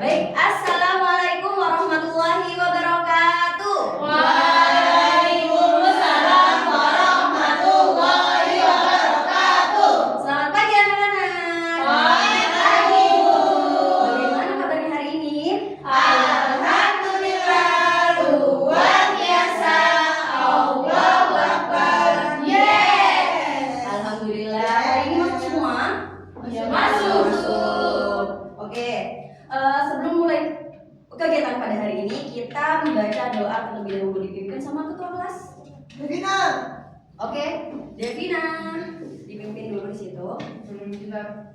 Baik, assalamualaikum warahmatullahi wabarakatuh. Waalaikumsalam warahmatullahi wabarakatuh. Selamat pagi anak-anak. Selamat pagi, Bu. Bagaimana kabarnya hari ini? Alhamdulillah, luar biasa. Allahu Akbar. Yes. Alhamdulillah. Hari ini masuk semua? Masuk. Oke. Sebelum mulai kegiatan pada hari ini, kita membaca doa terlebih dahulu dipimpin sama ketua kelas. Devina. Oke, Devina dipimpin dulu di situ. Sebelum kita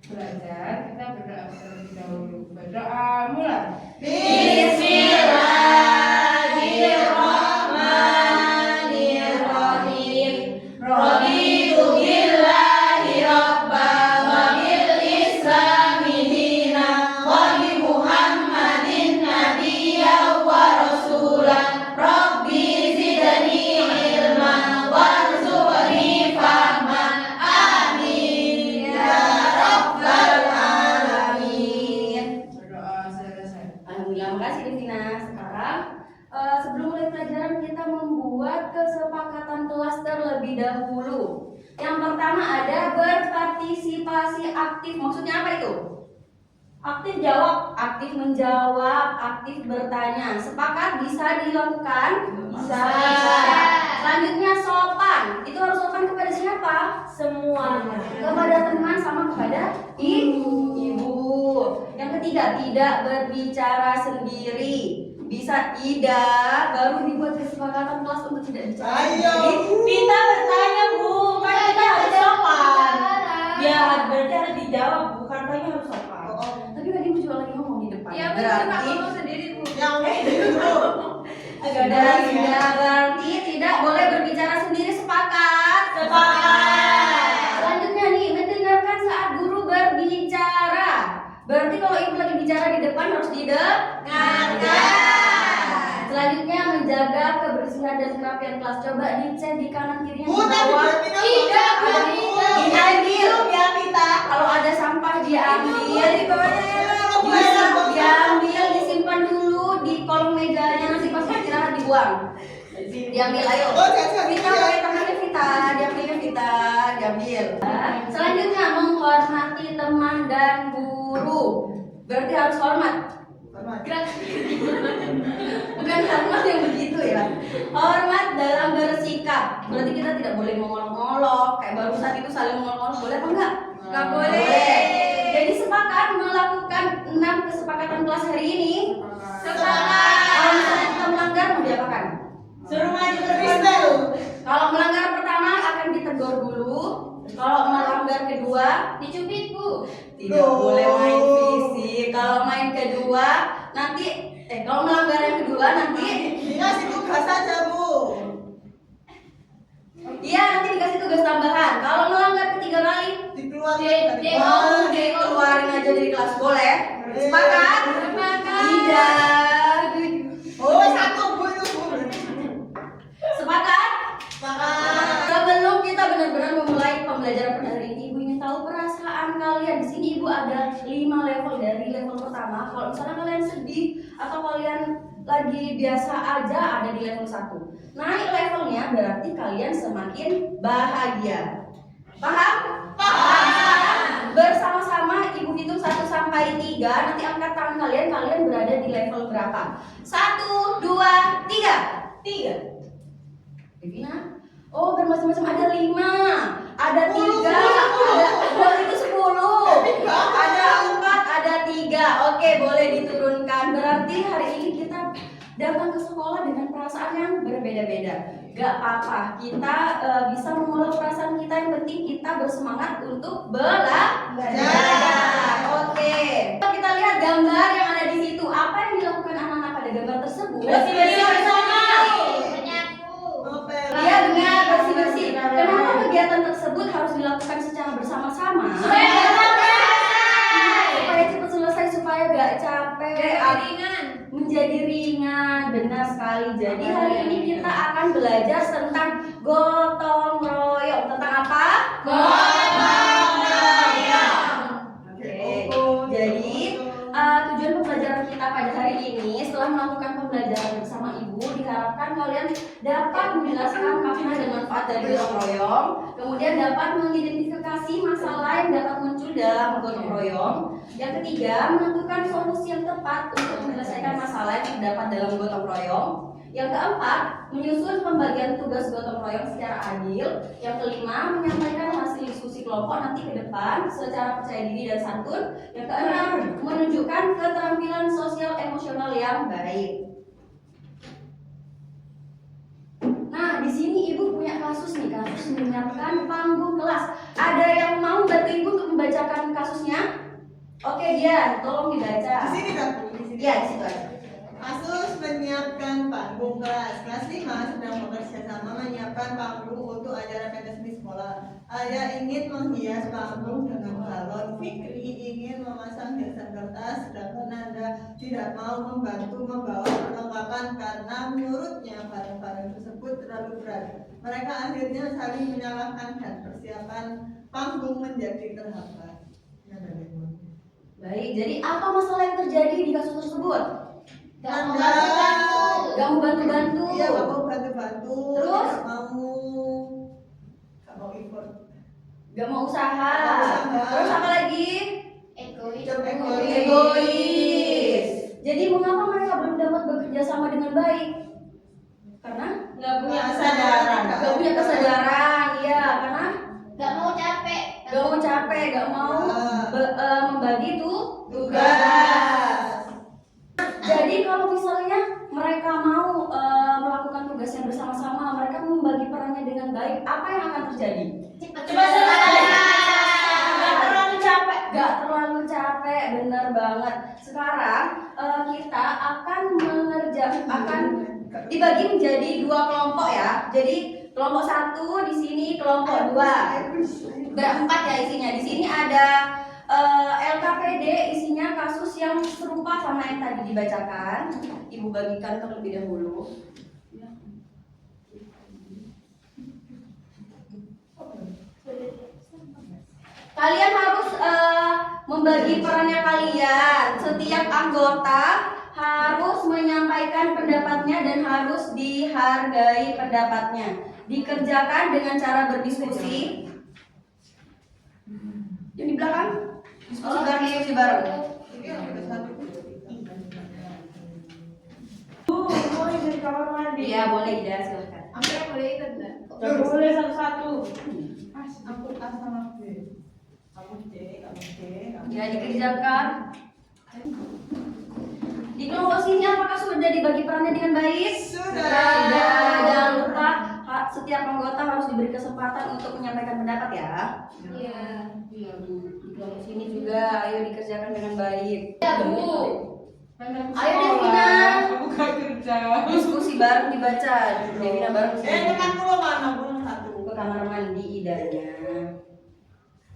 belajar, kita berdoa terlebih dahulu. Berdoa mulai. Bismillahirrahmanirrahim. Raditu billahi rabban wa bil islami dinan wa bi Muhammadin nabiyyan wa rasulan. Rabbi zidni ilman warzuqni fahman. Amin ya rabbal alamin. Berdoa selesai. Alhamdulillah, makasih Devina. Sekarang sebelum mulai pelajaran kita membuat kesepakatan kelas terlebih dahulu. Yang pertama ada berpartisipasi aktif. Maksudnya apa itu? Aktif jawab, aktif menjawab, aktif bertanya. Sepakat bisa dilakukan? Bisa. Selanjutnya sopan. Itu harus sopan kepada siapa? Semua. Kepada teman sama kepada ibu. Yang ketiga, tidak berbicara sendiri. Bisa tidak, baru dibuat kesepakatan kelas untuk tidak bicara sendiri. Kita bertanya, Bu. Kan kita harus sopan. Ya, berarti harus dijawab, Bu. Katanya harus sopan. Tapi tadi Bu juga lagi ngomong di depan. Ya, berarti sendiri, Bu. berarti tidak boleh berbicara sendiri. Sepakat? Selanjutnya nih, mendengarkan saat guru berbicara. Berarti kalau ibu lagi bicara di depan harus didengarkan. Selanjutnya menjaga kebersihan dan kerapian kelas. Coba dicek di kanan kirinya di bawah. Diambil ya kita. Kalau ada sampah diambil. Bisa diambil, disimpan dulu di kolong mejanya, nanti pas istirahat dibuang. Diambil, ayo. Vita, pakai tangannya Vita, diambilnya Vita, diambil. Selanjutnya menghormati teman dan guru. Berarti harus hormat. Bukan hormat yang begitu ya. Hormat dalam bersikap. Berarti kita tidak boleh mengolok-olok. Kayak barusan itu saling mengolok-olok, boleh apa enggak? Nggak boleh. Jadi sepakat melakukan 6 kesepakatan kelas hari ini. Sepakat. Kalau misalnya kita melanggar mau diapakan? Suruh maju ke pistol. Kalau melanggar pertama akan ditegur dulu. Kalau melanggar kedua Dicubit, Bu. tidak boleh main fisik. Kalau main kedua nanti kalau melanggar yang kedua nanti Dikasih tugas saja, Bu. iya nanti dikasih tugas tambahan. Kalau melanggar ketiga kali keluarin aja dari kelas, boleh? Sepakat? Tidak. Satu, Bu, itu, Bu. Sepakat? Sepakat. Sebelum kita benar-benar memulai pembelajaran pada hari ini, Ibu ingin tahu perasaan kalian. Di sini Ibu ada 5 level. Dari level pertama, kalau misalnya kalian sedih atau kalian lagi biasa aja, ada di level 1. Naik levelnya berarti kalian semakin bahagia. Paham? Bersama-sama Ibu hitung 1 sampai 3. Nanti angkat tangan kalian berada di level berapa? 1, 2, 3. 3. Devina? Oh, bermacam-macam, ada 5, ada 3, ada itu 10, ada 4, ada 3. Oke, boleh diturunkan. Berarti hari ini kita datang ke sekolah dengan perasaan yang berbeda-beda. Gak apa-apa, kita bisa mengolah perasaan kita. Yang penting kita bersemangat untuk belajar. Oke, kita lihat gambar yang ada di situ. Apa yang dilakukan anak-anak pada gambar tersebut? Bersih-bersih bersama. Iya benar, bersih-bersih. Kenapa kegiatan tersebut harus dilakukan secara bersama-sama? Supaya cepat selesai, supaya gak capek, menjadi ringan. Benar sekali. Jadi hari ini kita akan belajar tentang gotong royong. Tentang apa? Gotong royong. Oke. Jadi tujuan pembelajaran kita pada hari ini, setelah melakukan pembelajaran bersama Ibu, diharapkan kalian dapat menjelaskan makna dan manfaat dari gotong royong, kemudian dapat mengidentifikasi masalah yang dapat muncul dalam gotong royong. Yang ketiga, menentukan solusi yang tepat untuk menyelesaikan masalah yang terdapat dalam gotong royong. Yang keempat, menyusun pembagian tugas gotong royong secara adil. Yang kelima, menyampaikan hasil diskusi kelompok nanti ke depan secara percaya diri dan santun. Yang keenam, menunjukkan keterampilan sosial emosional yang baik. Nah, di sini Ibu punya kasus nih, kasus menyiapkan panggung kelas. Ada yang mau bantu Ibu untuk membacakan kasusnya? Oke, Dian, tolong dibaca. Di sini kan? Di sini. Iya, di situ aja. Kasus menyiapkan panggung kelas. Kelas 5 sedang bekerja sama menyiapkan panggung untuk acara pentas di sekolah. Ayah ingin menghias panggung dengan balon. Fikri ingin memasang hiasan kertas, sedangkan Nanda tidak mau membantu membawa perlengkapan karena menurutnya barang-barang tersebut terlalu berat. Mereka akhirnya saling menyalahkan dan persiapan panggung menjadi terhambat. Baik, jadi apa masalah yang terjadi di kasus tersebut? Gak mau bantu-bantu. Iya, gak mau bantu-bantu. Terus? Gak mau import. Gak mau usaha. Usaha. Terus apa lagi? Egois. Jadi mengapa mereka belum dapat bekerja sama dengan baik? Karena Nggak punya kesadaran. gak punya kesadaran. Iya, karena Gak mau capek. gak mau membagi Tugas. Jadi kalau misalnya mereka mau melakukan tugasnya bersama-sama, mereka membagi perannya dengan baik, apa yang akan terjadi? Cepat selesai. Nggak terlalu capek. Gak terlalu capek, bener banget. Sekarang kita akan akan dibagi menjadi dua kelompok ya. Jadi kelompok 1 di sini, kelompok 2. Berempat ya isinya. Di sini ada LKPD, isinya kasus yang serupa sama yang tadi dibacakan. Ibu bagikan terlebih dahulu. Kalian harus membagi perannya kalian. Setiap anggota harus menyampaikan pendapatnya dan harus dihargai pendapatnya. Dikerjakan dengan cara berdiskusi. Yang di belakang? Diskusi bareng. Boleh dari kamar mandi. Iya, boleh ya, silakan. Aku boleh ikut nggak? Nggak boleh satu-satu. Aku A sama B. Kamu C, kamu C, kamu Ya, dikerjakan. Di kelompok sini apakah sudah dibagi perannya dengan baik? Sudah. Jangan lupa setiap anggota harus diberi kesempatan untuk menyampaikan pendapat ya. Iya. Iya, Bu. Di kelompok sini juga ayo dikerjakan dengan baik. Ya, Bu. Ayo Devina. Aku gak kerja. Diskusi bareng dibaca. Devina bareng sini. teman lu mana? Belum satu. Ke kamar mandi idanya.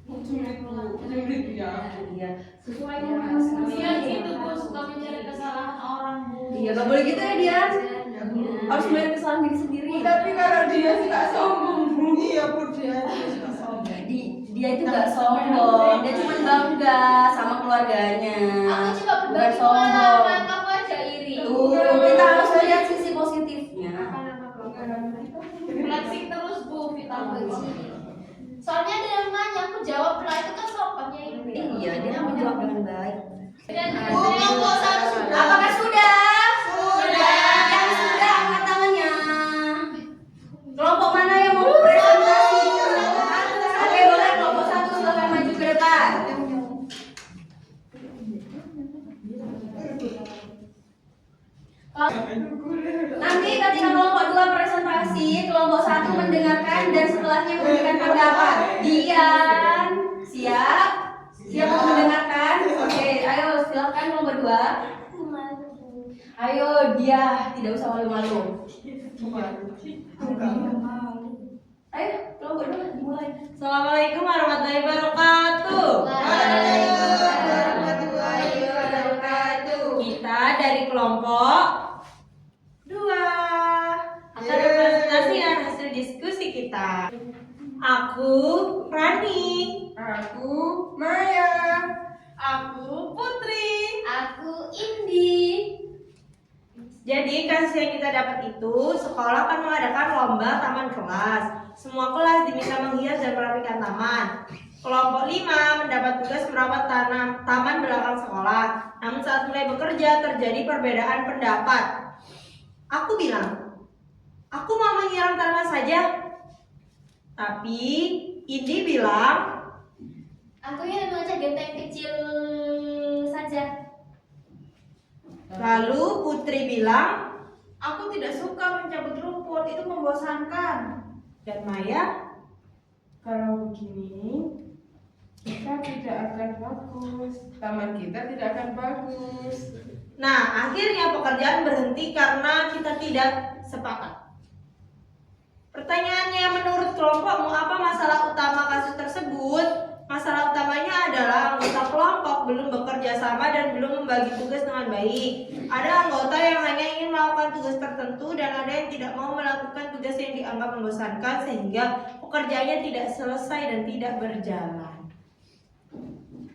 Sulit ya. Iya, sesuai dengan masing-masing. Dia gitu Bu, suka mencari kesalahan orang Bu. Iya, gak boleh gitu ya dia. Harus melihat kesalahan diri sendiri. Tapi kalau dia suka sombong, Bu. Iya, Bu, dia suka sombong. Dia itu gak sombong, dia cuma bangga sama keluarganya. Aku coba Bukan berbagi sombong. pengalaman, kamu aja iri. Tuh, kita harus lihat sisi positifnya. Flexing terus Bu, vitamin. Soalnya ada yang nanya, aku jawab lah itu kan sopannya ini. Iya, dia menjawab dengan baik. Dan Bu, kelompok 1 sudah. Apakah sudah? Sudah. Yang sudah angkat tangannya. Kelompok mana yang mau presentasi? Oke, boleh kelompok 1 silakan maju ke depan. Nanti ketika kelompok 2 presentasi, kelompok 1 mendengarkan dan setelahnya memberikan pendapat. Dian, siap? Siap untuk mendengarkan? Oke, ayo silakan kelompok 2. Ayo dia, tidak usah malu-malu. Ayo kelompok 2 dimulai. Assalamualaikum warahmatullahi wabarakatuh. Kita dari kelompok 2 akan mempresentasikan hasil diskusi kita. Aku Rani. Aku Maya. Aku Putri. aku Indi. Jadi kasus yang kita dapat itu, sekolah akan mengadakan lomba taman kelas. Semua kelas diminta menghias dan merapikan taman. Kelompok 5 mendapat tugas merawat taman belakang sekolah. Namun saat mulai bekerja terjadi perbedaan pendapat. Aku bilang, aku mau menyiram tanaman saja. Tapi Indi bilang, Aku ingin mengajak genteng kecil saja. lalu Putri bilang, Aku tidak suka mencabut rumput, itu membosankan. dan Maya, Kalau begini, kita tidak akan bagus. Taman kita tidak akan bagus. nah akhirnya pekerjaan berhenti karena kita tidak sepakat. Pertanyaannya, menurut kelompokmu apa masalah utama kasus tersebut? Masalah utamanya adalah anggota kelompok belum bekerja sama dan belum membagi tugas dengan baik. Ada anggota yang hanya ingin melakukan tugas tertentu dan ada yang tidak mau melakukan tugas yang dianggap membosankan sehingga pekerjaannya tidak selesai dan tidak berjalan.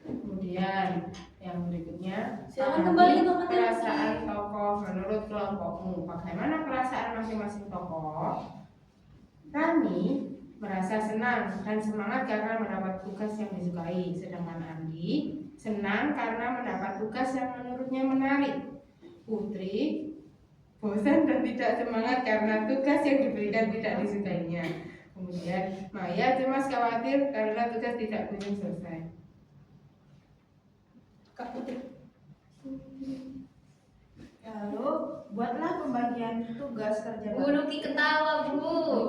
Kemudian yang berikutnya, Silakan kembali ke materi. perasaan tokoh menurut kelompokmu. Bagaimana perasaan masing-masing tokoh? Rani merasa senang dan semangat karena mendapat tugas yang disukai, sedangkan Andi senang karena mendapat tugas yang menurutnya menarik. Putri bosan dan tidak semangat karena tugas yang diberikan tidak disukainya. Kemudian Maya cemas khawatir karena tugas tidak kunjung selesai. Kak Putri. Lalu buatlah pembagian tugas kerja Bu Luki ketawa, Bu.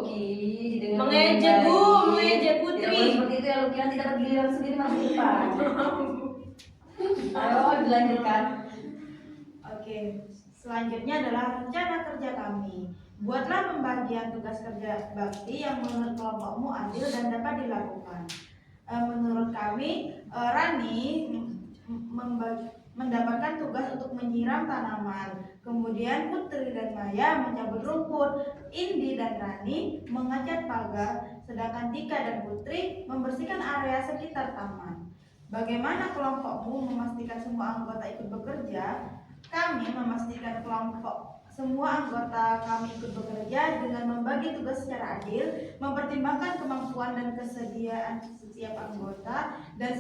Luki, dengan Mengejek, Bu, baik. mengejek Putri. Tidak boleh seperti itu ya, Luki, nanti dapat giliran sendiri masuk depan. Ayo dilanjutkan. Oke, selanjutnya adalah rencana kerja kami. Buatlah pembagian tugas kerja bakti yang menurut kelompokmu adil dan dapat dilakukan. Menurut kami, Rani mendapatkan tugas untuk menyiram tanaman. Kemudian Putri dan Maya mencabut rumput. Indi dan Rani mengecat pagar, sedangkan Tika dan Putri membersihkan area sekitar taman. Bagaimana kelompokmu memastikan semua anggota ikut bekerja? Kami memastikan semua anggota kami ikut bekerja dengan membagi tugas secara adil, mempertimbangkan kemampuan dan kesediaan setiap anggota, dan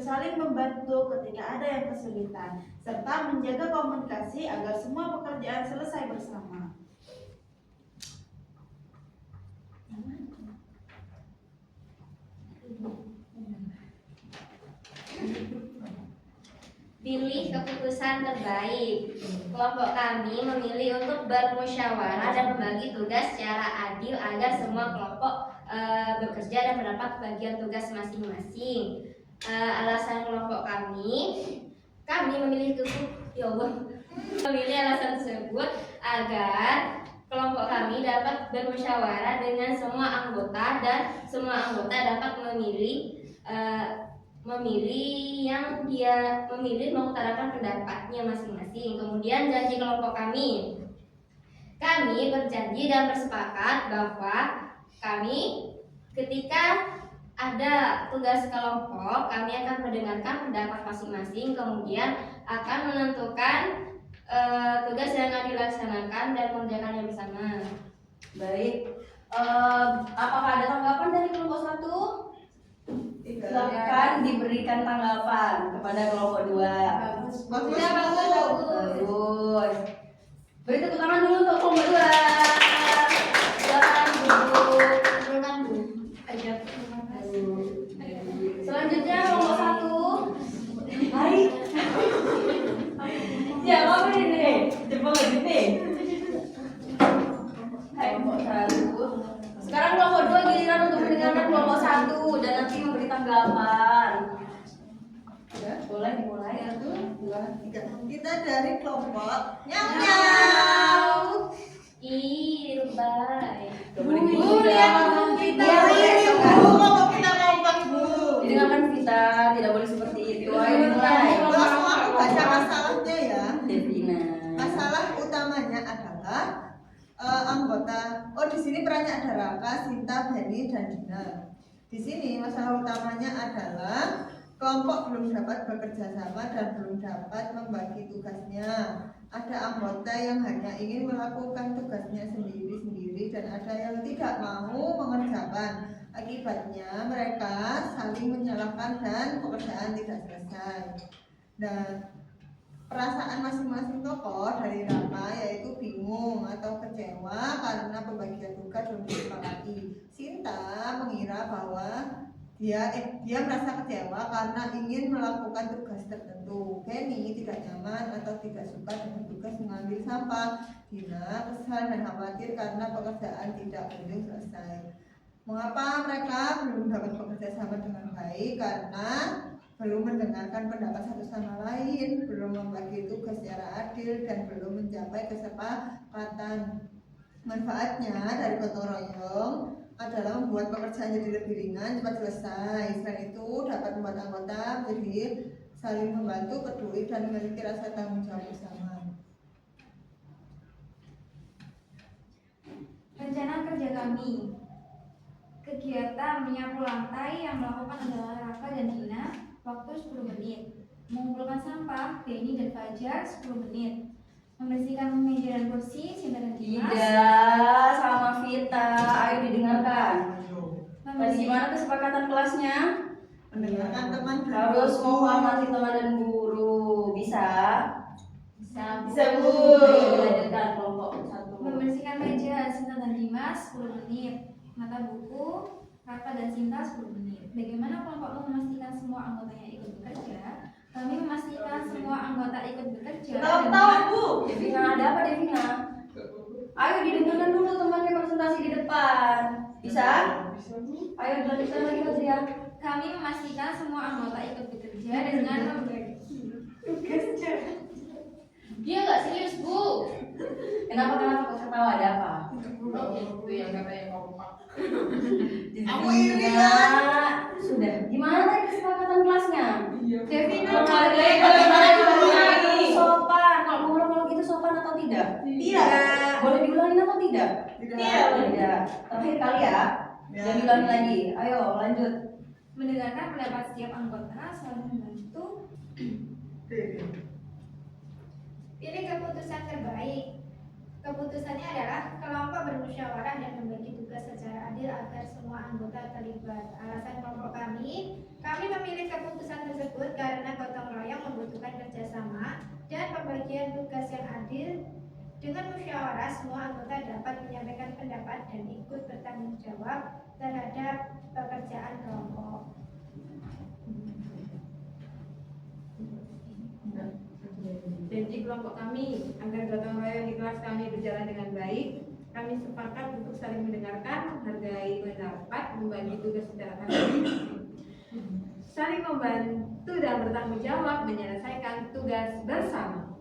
saling membantu ketika ada yang kesulitan, serta menjaga komunikasi agar semua pekerjaan selesai bersama. Pilih keputusan terbaik. Kelompok kami memilih untuk bermusyawarah dan membagi tugas secara adil agar semua kelompok bekerja dan mendapat bagian tugas masing-masing. Alasan kelompok kami memilih memilih alasan tersebut agar kelompok kami dapat bermusyawarah dengan semua anggota dan semua anggota dapat memilih mengutarakan pendapatnya masing-masing. Kemudian janji kelompok kami berjanji dan bersepakat bahwa kami ketika ada tugas kelompok kami akan mendengarkan pendapat masing-masing, kemudian akan menentukan tugas yang akan dilaksanakan dan mengerjakannya bersama. Baik. Apakah ada tanggapan dari kelompok 1? Silakan diberikan tanggapan kepada kelompok 2. Bagus. Bagus. Beri tepuk tangan dulu untuk kelompok 2. Silakan Bu. Silakan, Bu. Selanjutnya kelompok 1. Hai. Ya, apa ini? Coba begini. Hai, kelompok 1. Sekarang kelompok 2 giliran untuk mendengarkan kelompok 1 dan nanti memberi tanggapan. Boleh dimulai. 1, 2, 3. Kita dari kelompok nyau. Ih, lebay. Bu, lihat kelompok kita. Kelompok kita kompak, Bu. Didengarkan kita, tidak boleh seperti itu. Ayo dimulai. Langsung aku baca masalahnya ya. Devina. Masalah utamanya adalah anggota. Oh, di sini perannya ada Raka, Sinta, Benny, dan Dina. Di sini masalah utamanya adalah Kelompok belum dapat bekerja sama dan belum dapat membagi tugasnya. Ada anggota yang hanya ingin melakukan tugasnya sendiri-sendiri dan ada yang tidak mau mengerjakan. Akibatnya mereka saling menyalahkan dan pekerjaan tidak selesai. Dan perasaan masing-masing tokoh dari Rama yaitu bingung atau kecewa karena pembagian tugas belum disepakati. Sinta mengira bahwa dia merasa kecewa karena ingin melakukan tugas tertentu. Kenny tidak nyaman atau tidak suka dengan tugas mengambil sampah. Dina kesal dan khawatir karena pekerjaan tidak kunjung selesai. Mengapa mereka belum dapat bekerja sama dengan baik? Karena belum mendengarkan pendapat satu sama lain, belum membagi tugas secara adil, dan belum mencapai kesepakatan. Manfaatnya dari gotong royong adalah membuat pekerjaan jadi lebih ringan, cepat selesai. Selain itu dapat membuat anggota menjadi saling membantu, peduli, dan memiliki rasa tanggung jawab bersama. Rencana kerja kami. Kegiatan menyapu lantai yang melakukan adalah Raka dan Dina, waktu 10 menit. Mengumpulkan sampah, Denny dan Fajar 10 menit. Membersihkan meja dan kursi, Sinta dan Dimas. Tidak, sama Vita. Ayo didengarkan. Tadi gimana kesepakatan kelasnya? Mendengarkan teman dan Harus guru. menghormati teman dan guru. Bisa? Bisa. Bu. Dilanjutkan kelompok 1. Membersihkan meja, Sinta dan Dimas 10 menit. Mata buku, Raka dan Sinta 10 menit. Bagaimana kelompokmu memastikan semua anggotanya ikut bekerja? Kami memastikan semua anggota ikut bekerja. Tahu Bu. Devina, ada apa Devina? Ayo didengarkan dulu temannya presentasi di depan. Bisa? Ayo dilanjutkan lagi Fadria. Kami memastikan semua anggota ikut bekerja dengan membagi Dia nggak serius, Bu. Kenapa kok ketawa, ada apa? Itu yang katanya kompak. Aku iri kan? Sudah. Gimana tadi kesepakatan kelasnya? Devina, Sopan. Kalau ngomong kalau gitu sopan atau tidak? Tidak. Boleh diulangin atau tidak? Tidak. Tidak. Terakhir kali ya. Jangan diulangi lagi. Ayo lanjut. mendengarkan pendapat setiap anggota, saling membantu. Pilih keputusan terbaik. Keputusannya adalah kelompok bermusyawarah dan membagi tugas secara adil agar semua anggota terlibat. Alasan kelompok kami memilih keputusan tersebut karena gotong royong membutuhkan kerjasama dan pembagian tugas yang adil. Dengan musyawarah, semua anggota dapat menyampaikan pendapat dan ikut bertanggung jawab terhadap pekerjaan kelompok. Janji kelompok kami agar gotong royong di kelas kami berjalan dengan baik. Kami sepakat untuk saling mendengarkan, menghargai pendapat, membagi tugas secara adil, saling membantu dan bertanggung jawab menyelesaikan tugas bersama.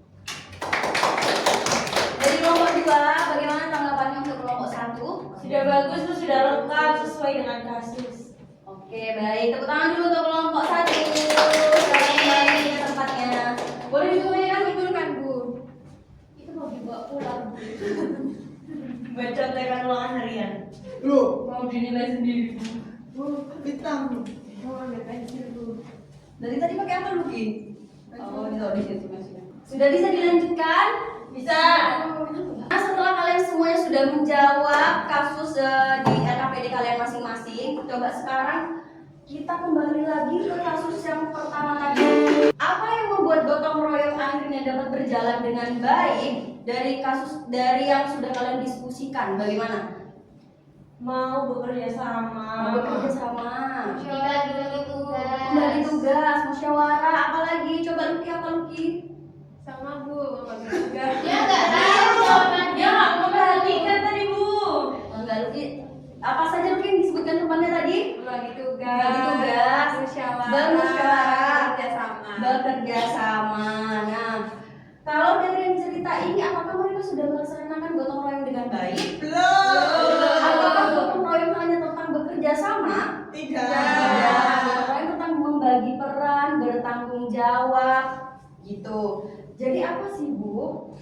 Dari kelompok 2, bagaimana tanggapannya untuk kelompok 1? Sudah bagus tuh, sudah lengkap sesuai dengan kasus. Oke, baik. Tepuk tangan dulu untuk kelompok 1. Sekarang kembali ke tempatnya. Boleh ditunjukkan Betul kan, Bu? Itu mau dibawa pulang. Baca contekan ulangan harian. Loh, mau dinilai sendiri. bintang Bu. Mau ambil pensil, Bu. Dari tadi pakai apa Luki? Oh, di situ maksudnya. Sudah bisa dilanjutkan? Bisa. Nah, setelah kalian semuanya sudah menjawab kasus di LKPD kalian masing-masing, coba sekarang kita kembali lagi ke kasus yang pertama tadi. Apa yang membuat gotong royong akhirnya dapat berjalan dengan baik dari yang sudah kalian diskusikan? Bagaimana? Mau bekerja sama. Bekerja sama, Dibagi tugas. membagi tugas, musyawarah, apalagi? Coba Luki, apa Luki? Sama, Bu, membagi tugas. Dia nggak tahu jawabannya. Dia nggak memperhatikan tadi Bu. Enggak Luki. Apa saja Luki yang disebutkan temannya tadi? Membagi tugas. Membagi tugas. Bermusyawarah. Bekerja sama. Bekerja sama. Nah, kalau dari yang cerita ini, apakah mereka sudah melaksanakan gotong royong dengan baik? Belum. Apakah gotong royong hanya tentang bekerja sama? Tidak. Tidak. Gotong royong tentang membagi peran, bertanggung jawab, gitu. Jadi apa sih Bu?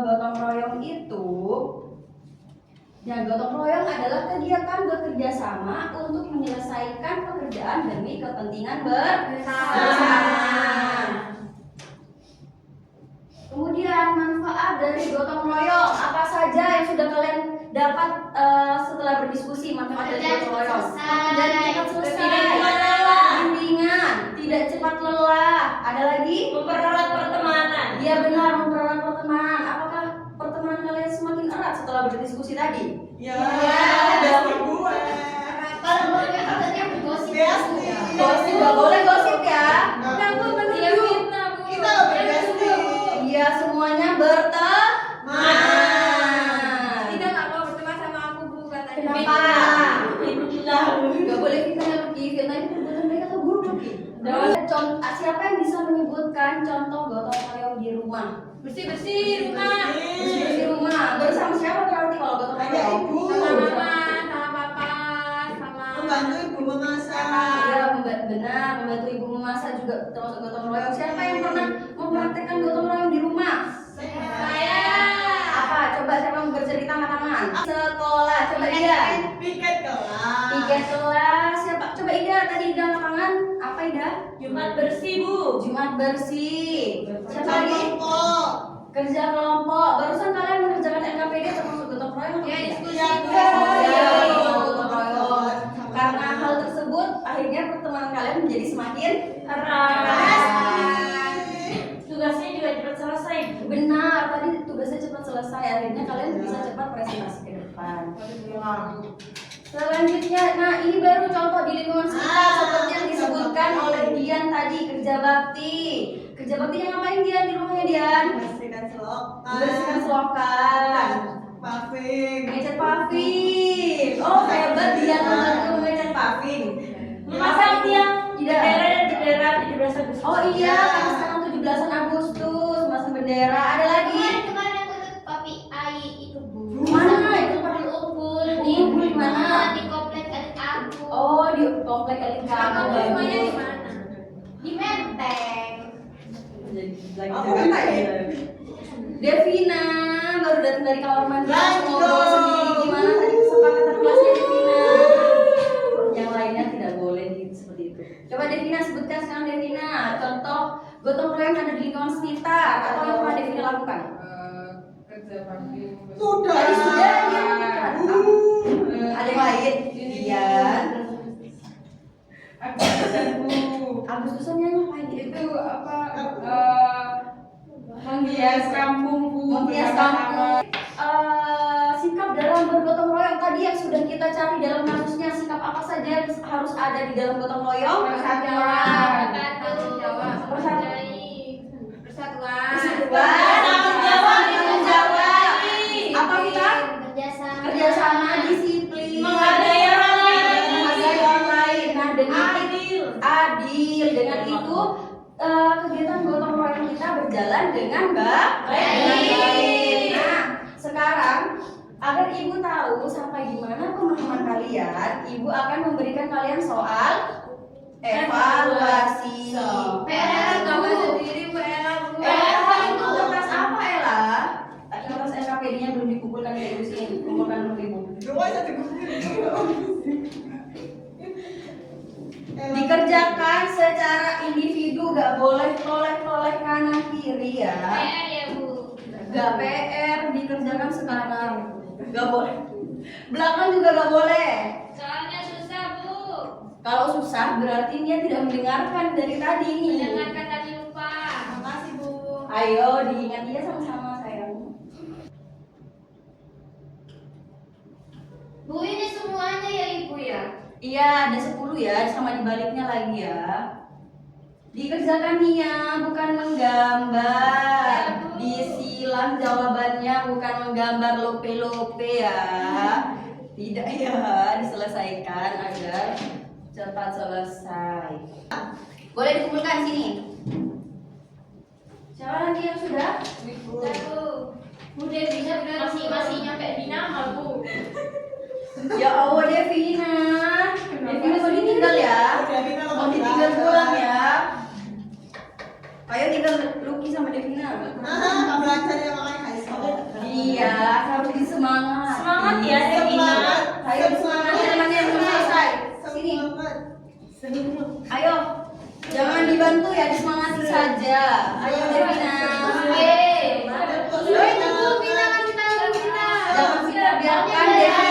Gotong royong itu Nah, gotong royong adalah kegiatan bekerja sama untuk menyelesaikan pekerjaan demi kepentingan bersama. Kemudian manfaat dari gotong royong apa saja yang sudah kalian dapat setelah berdiskusi? Manfaat dari Pekerjaan gotong royong. cepat Pekerjaan cepat selesai. Bimbingan, tidak cepat lelah. Ada lagi? Mempererat pertemanan. Iya benar, mempererat pertemanan. Apakah pertemanan kalian semakin erat setelah berdiskusi tadi? Ya, Iya. gue. Kalau mau katanya bergosip. Besti. Gosip nggak boleh gosip ya. Kita lo berbesti. Iya semuanya berteman. Tidak nggak mau berteman sama aku Bu katanya. Kenapa? Gak boleh fitnah ya Luki. Fitnah itu perbuatan baik atau buruk Luki? Siapa yang bisa menyebutkan contoh gotong royong di rumah? Bersih rumah. Di rumah bersama siapa berarti kalau gotong Ada royong? ibu. Sama mama, sama papa, sama Membantu ibu memasak. Iya benar, membantu ibu memasak juga termasuk gotong royong. Siapa yang pernah mempraktekkan gotong royong di rumah? saya. Apa? Coba siapa yang bercerita angkat tangan? Sekolah, coba Ida. Piket kelas. Tiga kelas, siapa? Coba Ida, tadi Ida angkat tangan. Apa Ida? Jumat bersih, Bu. Jumat bersih. Siapa lagi? Kelompok. Kerja kelompok. Barusan kalian mengerjakan LKPD termasuk gotong royong? atau Ya, tidak? diskusi. Iya, gotong royong. Karena hal tersebut, akhirnya pertemanan kalian menjadi semakin erat. Tugasnya juga cepat selesai. Benar, tadi tugasnya cepat selesai. Akhirnya kalian bisa cepat presentasi ke depan. Selanjutnya, nah ini baru contoh di lingkungan sekitar seperti yang disebutkan oleh Dian tadi, kerja bakti. Kerja baktinya ngapain Dian di rumahnya Dian? Bersihkan selokan. Membersihkan selokan, Paving. ngecat paving. Oh hebat Dian membantu ngecat paving. Memasang tiang Tidak. bendera dan bendera 17 Agustus. Oh iya, karena sekarang 17 Agustus, masang bendera. Ada lagi? Kemarin aku ikut papi Ai itu Bu. Mana itu? Ukul Di Ukul di mana? Di komplek adik aku. Oh di komplek elit kamu. Rumahnya di mana? Di Menteng. Aku minta ya. Devina baru datang dari kamar mandi Lanjut. ngobrol sendiri gimana tadi kesepakatan kelasnya Devina. Yang lainnya tidak boleh gitu seperti itu. Coba Devina sebutkan sekarang Devina contoh gotong royong yang ada di lingkungan sekitar atau yang pernah Devina lakukan. Kerja bakti. Sudah. Tadi sudah dia lakukan. Ada yang lain? Iya. Agustusan yang ngapain gitu? Itu apa? Menghias kampung Bu. Menghias kampung. Sikap dalam bergotong royong tadi yang sudah kita cari dalam kasusnya, sikap apa saja yang harus ada di dalam gotong royong? Persatuan. Persatuan. Tanggung jawab, tanggung jawab. Apa kita? Kerjasama. Kerjasama, disiplin, Menghargai orang lain. menghargai orang lain. Nah, dengan adil. Dengan itu kegiatan gotong royong kita berjalan dengan baik. Nah, sekarang agar ibu tahu sampai di mana pemahaman kalian, ibu akan memberikan kalian soal evaluasi. PR Kamu sendiri Bu Ella Bu. Itu kertas apa Ella? Kertas LKPD-nya belum dikumpulkan ke ibu sini, kumpulkan dulu ibu. Dua satu gugur. Dikerjakan secara individu, gak boleh toleh-toleh kanan kiri ya. PR ya Bu. Gak PR dikerjakan sekarang, gak boleh. Belakang juga gak boleh. Soalnya susah Bu. Kalau susah berarti dia tidak mendengarkan dari tadi nih. Mendengarkan tadi lupa. Makasih Bu. Ayo diingat dia sama-sama sayang. Bu ini semuanya ya Ibu ya. Iya, ada 10 ya, sama dibaliknya lagi ya. Dikerjakan Nia, bukan menggambar. Disilang jawabannya, bukan menggambar lope-lope ya. Tidak ya, diselesaikan agar cepat selesai. Boleh dikumpulkan sini. Siapa lagi yang sudah? Bu Devina masih nyampe di nama Bu. Ya Allah Devina. Devina mau ditinggal ya. Mau ditinggal pulang ya. Ayo tinggal Lucky sama Devina. Kamu belajar ya makanya high school. Iya, harus disemangat. Semangat ya, Ayo teman-temannya yang belum selesai. Sini. Ayo. Jangan dibantu ya, disemangati saja. Ayo Devina. Jangan kita biarkan Devina.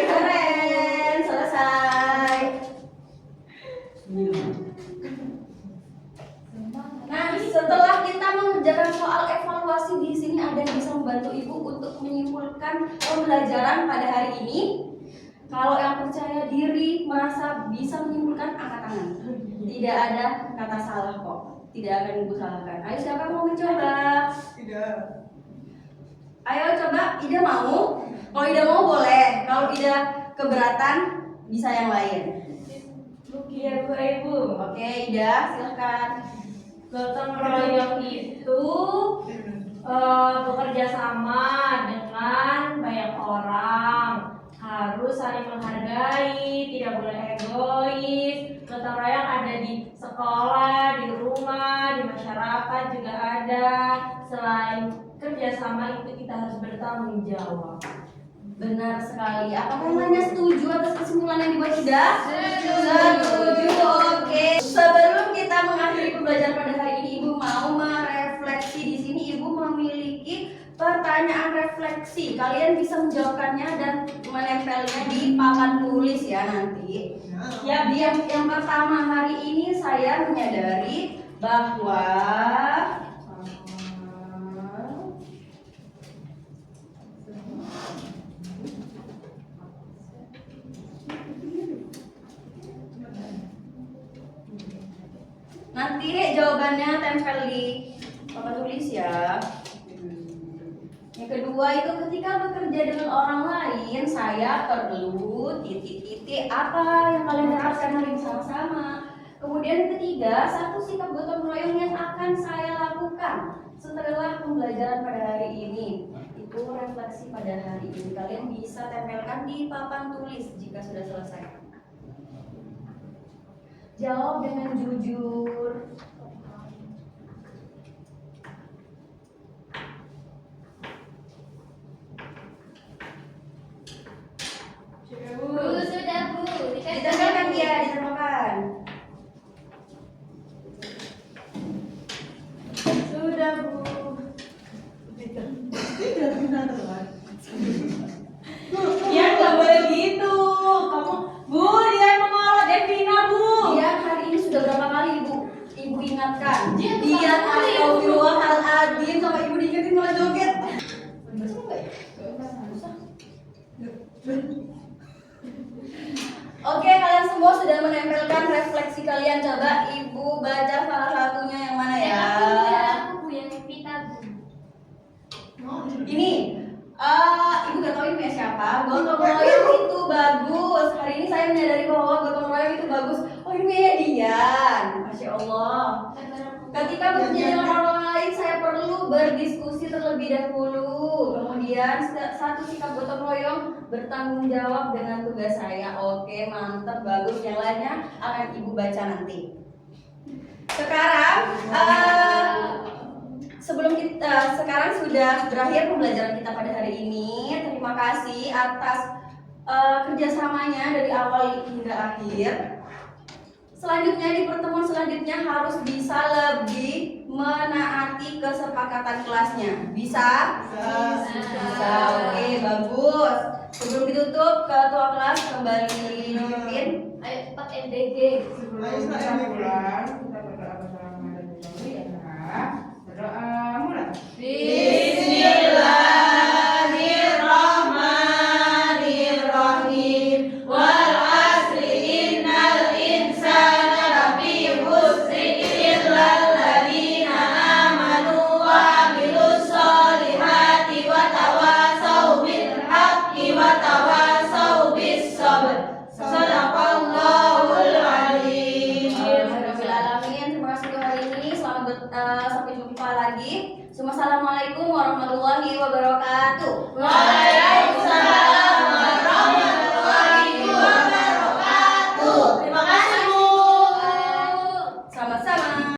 Keren, selesai. Nah, setelah kita mengerjakan soal evaluasi di sini ada yang bisa membantu ibu untuk menyimpulkan pembelajaran pada hari ini. Kalau yang percaya diri merasa bisa menyimpulkan, angkat tangan. Tidak ada kata salah kok. Tidak akan ibu salahkan. Ayo siapa yang mau mencoba? Tidak. Ayo coba. Ida mau? Kalau Ida mau boleh. Kalau Ida keberatan bisa yang lain. Iya, Bu Ibu. Oke, Ida silahkan. Gotong royong itu bekerja sama dengan banyak orang, harus saling menghargai, tidak boleh egois. Gotong royong ada di sekolah, di rumah, di masyarakat juga ada. Selain kerjasama itu kita harus bertanggung jawab. Benar sekali. Apakah yang lainnya setuju atas kesimpulan yang dibuat Ida? Setuju. Oke. Sebelum kita mengakhiri pembelajaran pada hari ini, Ibu mau merefleksi di sini. Ibu memiliki pertanyaan refleksi. Kalian bisa menjawabkannya dan menempelnya di papan tulis ya nanti. Ya, yang pertama hari ini saya menyadari bahwa nanti jawabannya tempel di papan tulis ya. Yang kedua itu ketika bekerja dengan orang lain, saya perlu titik-titik apa yang kalian dapatkan hari ini sama-sama. Kemudian yang ketiga, satu sikap gotong royong yang akan saya lakukan setelah pembelajaran pada hari ini. Itu refleksi pada hari ini. Kalian bisa tempelkan di papan tulis jika sudah selesai. Jawab dengan jujur. Bu, sudah Bu. Ditempelkan dia, ditempelkan. Sudah Bu. Ya nggak boleh gitu. Kamu, Bu, dia mengolah Devina, Bu. Dia hari ini sudah berapa kali Ibu ingatkan. Dia Dia berapa kali, Bu? astagfirullahaladzim sama Ibu diingetin malah joget. Bisa nggak ya? Oke, kalian semua sudah menempelkan refleksi kalian. Coba Ibu baca salah satunya yang mana ya? Aku Bu, yang Vita Bu. Ini, Ibu gak tahu ini siapa. Gotong royong itu bagus. Hari ini saya menyadari bahwa gotong royong itu bagus. Oh ini Dian, masya Allah. Ketika bekerja dengan orang lain, saya perlu berdiskusi terlebih dahulu. Kemudian satu sikap gotong royong bertanggung jawab dengan tugas saya. Oke, mantap, bagus. Yang lainnya akan Ibu baca nanti. Sekarang, sekarang sudah berakhir pembelajaran kita pada hari ini. Terima kasih atas kerjasamanya dari awal hingga akhir. Selanjutnya di pertemuan selanjutnya harus bisa lebih menaati kesepakatan kelasnya. Bisa? Bisa. Oke, bagus. Sebelum ditutup, ketua kelas kembali memimpin. Ayo cepat MDG. Sebelum kita pulang, kita berdoa bersama terlebih dahulu ya. Berdoa mulai. Bismillahirrahmanirrahim. Wal asri innal insana lafi khusrin illal ladzina amanu wa amilus solihati wa tawasau bil haqqi wa tawasau bis sabr. Sadaqallahul azim. Alhamdulillahirrahmanirrahim. Terima kasih untuk hari ini. Sampai jumpa lagi. Assalamualaikum warahmatullahi wabarakatuh.